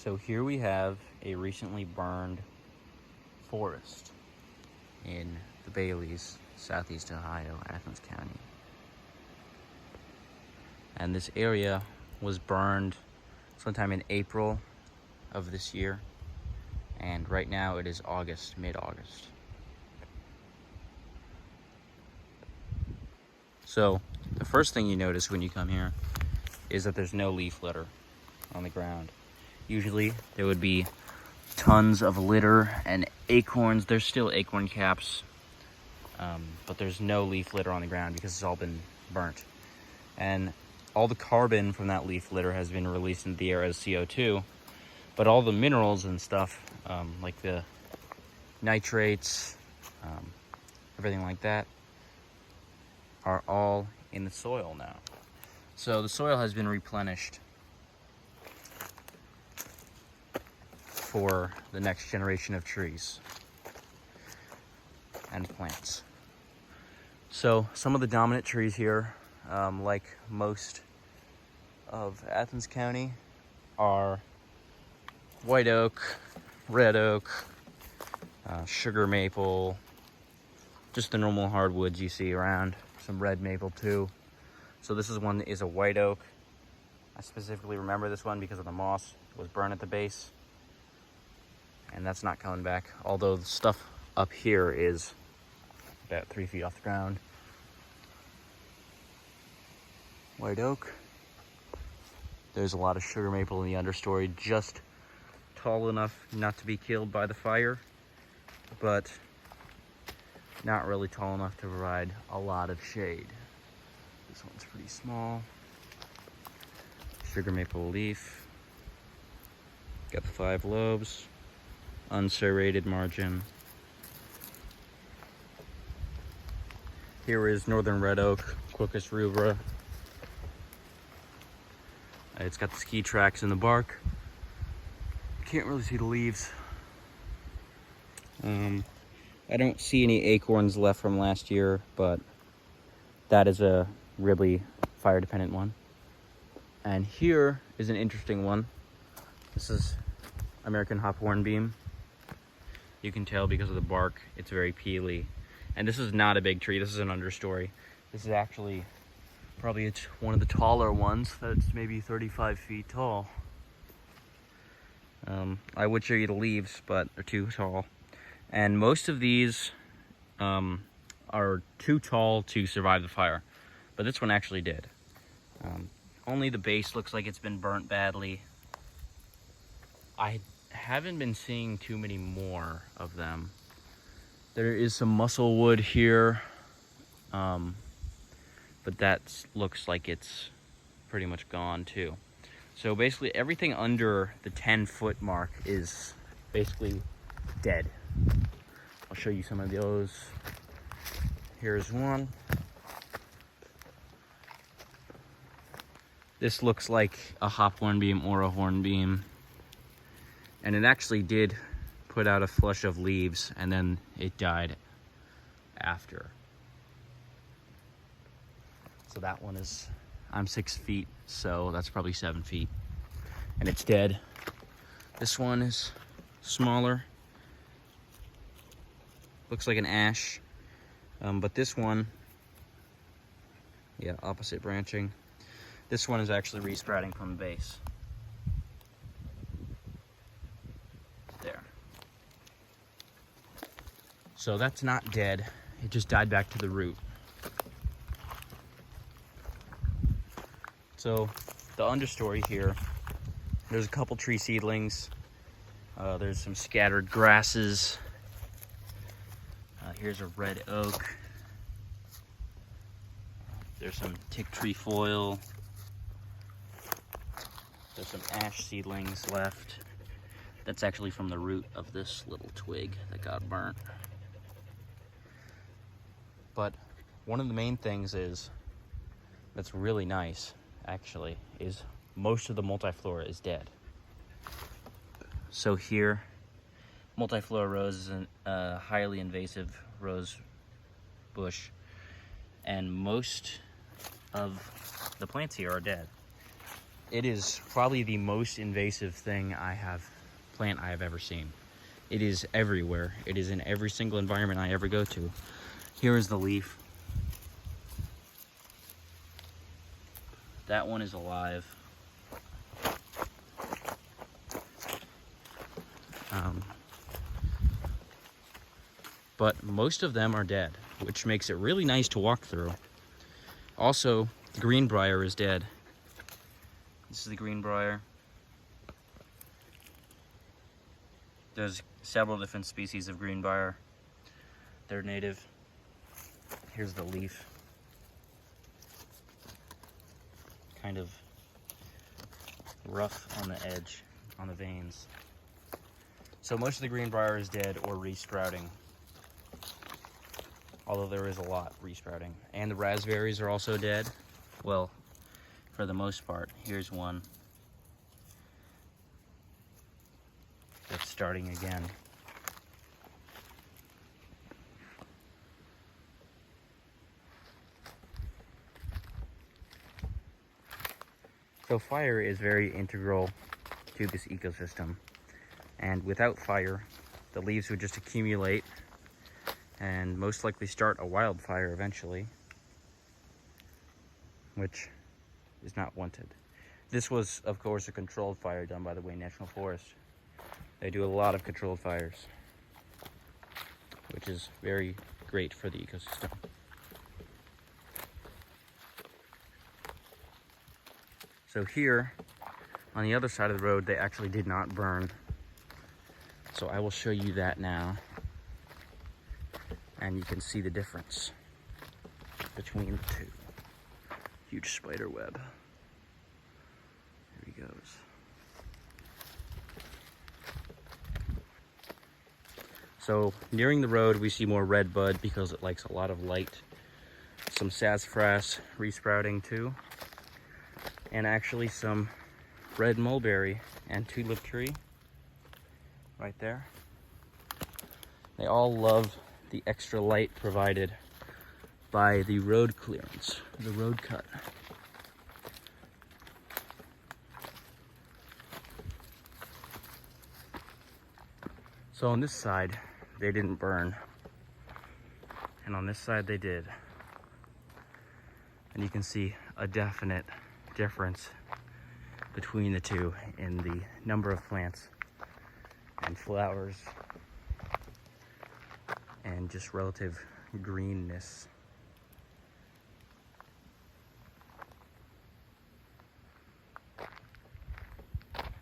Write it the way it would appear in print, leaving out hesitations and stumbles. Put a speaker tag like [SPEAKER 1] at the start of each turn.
[SPEAKER 1] So here we have a recently burned forest in the Baileys, Southeast Ohio, Athens County. And this area was burned sometime in April of this year. And right now it is August, mid-August. So the first thing you notice when you come here is that there's no leaf litter on the ground. Usually there would be tons of litter and acorns. There's still acorn caps, but there's no leaf litter on the ground because it's all been burnt. And all the carbon from that leaf litter has been released into the air as CO2, but all the minerals and stuff, like the nitrates, everything like that, are all in the soil now. So the soil has been replenished for the next generation of trees and plants. So some of the dominant trees here, like most of Athens County, are white oak, red oak, sugar maple, just the normal hardwoods you see around. Some red maple too. So this one is a white oak. I specifically remember this one because of the moss. It was burned at the base. And that's not coming back. Although the stuff up here is about 3 feet off the ground. White oak. There's a lot of sugar maple in the understory, just tall enough not to be killed by the fire, but not really tall enough to provide a lot of shade. This one's pretty small. Sugar maple leaf. Got the 5 lobes. Unserrated margin. Here is northern red oak, Quercus rubra. It's got the ski tracks in the bark. Can't really see the leaves. I don't see any acorns left from last year, but that is a really fire dependent one. And here is an interesting one. This is American Hophornbeam. You can tell because of the bark, it's very peely. And this is not a big tree, this is an understory. This is actually probably it's one of the taller ones that's maybe 35 feet tall. I would show you the leaves, but they're too tall. And most of these are too tall to survive the fire, but this one actually did. Only the base looks like it's been burnt badly. I haven't been seeing too many more of them. There is some Musclewood here, but that looks like it's pretty much gone too. So basically everything under the 10-foot mark is basically dead. I'll show you some of those. Here's one. This looks like a Hophornbeam or a hornbeam. And it actually did put out a flush of leaves, and then it died after. So that one is, I'm 6 feet, so that's probably 7 feet. And it's dead. This one is smaller. Looks like an ash. But this one, yeah, opposite branching. This one is actually resprouting from the base. There. So that's not dead. It just died back to the root. So the understory here, there's a couple tree seedlings. There's some scattered grasses. Here's a red oak. There's some tick trefoil. There's some ash seedlings left. That's actually from the root of this little twig that got burnt. But one of the main things is, that's really nice, actually, is most of the Multiflora is dead. So here, Multiflora rose is a highly invasive rose bush, and most of the plants here are dead. It is probably the most invasive plant I have ever seen. It is everywhere. It is in every single environment I ever go to. Here is the leaf. That one is alive. But most of them are dead, which makes it really nice to walk through. Also, the Greenbrier is dead. This is the Greenbrier. There's several different species of Greenbrier. They're native. Here's the leaf. Kind of rough on the edge, on the veins. So most of the Greenbrier is dead or resprouting. Although there is a lot resprouting. And the raspberries are also dead. Well, for the most part. Here's one that's starting again. So fire is very integral to this ecosystem. And without fire, the leaves would just accumulate and most likely start a wildfire eventually, which is not wanted. This was, of course, a controlled fire done by the Wayne National Forest. They do a lot of controlled fires, which is very great for the ecosystem. So here, on the other side of the road, they actually did not burn. So I will show you that now. And you can see the difference between the two. Huge spider web. There he goes. So nearing the road, we see more redbud because it likes a lot of light. Some sassafras resprouting too. And actually some red mulberry and tulip tree right there. They all love the extra light provided by the road clearance, the road cut. So on this side, they didn't burn. And on this side, they did. And you can see a definite difference between the two in the number of plants and flowers and just relative greenness.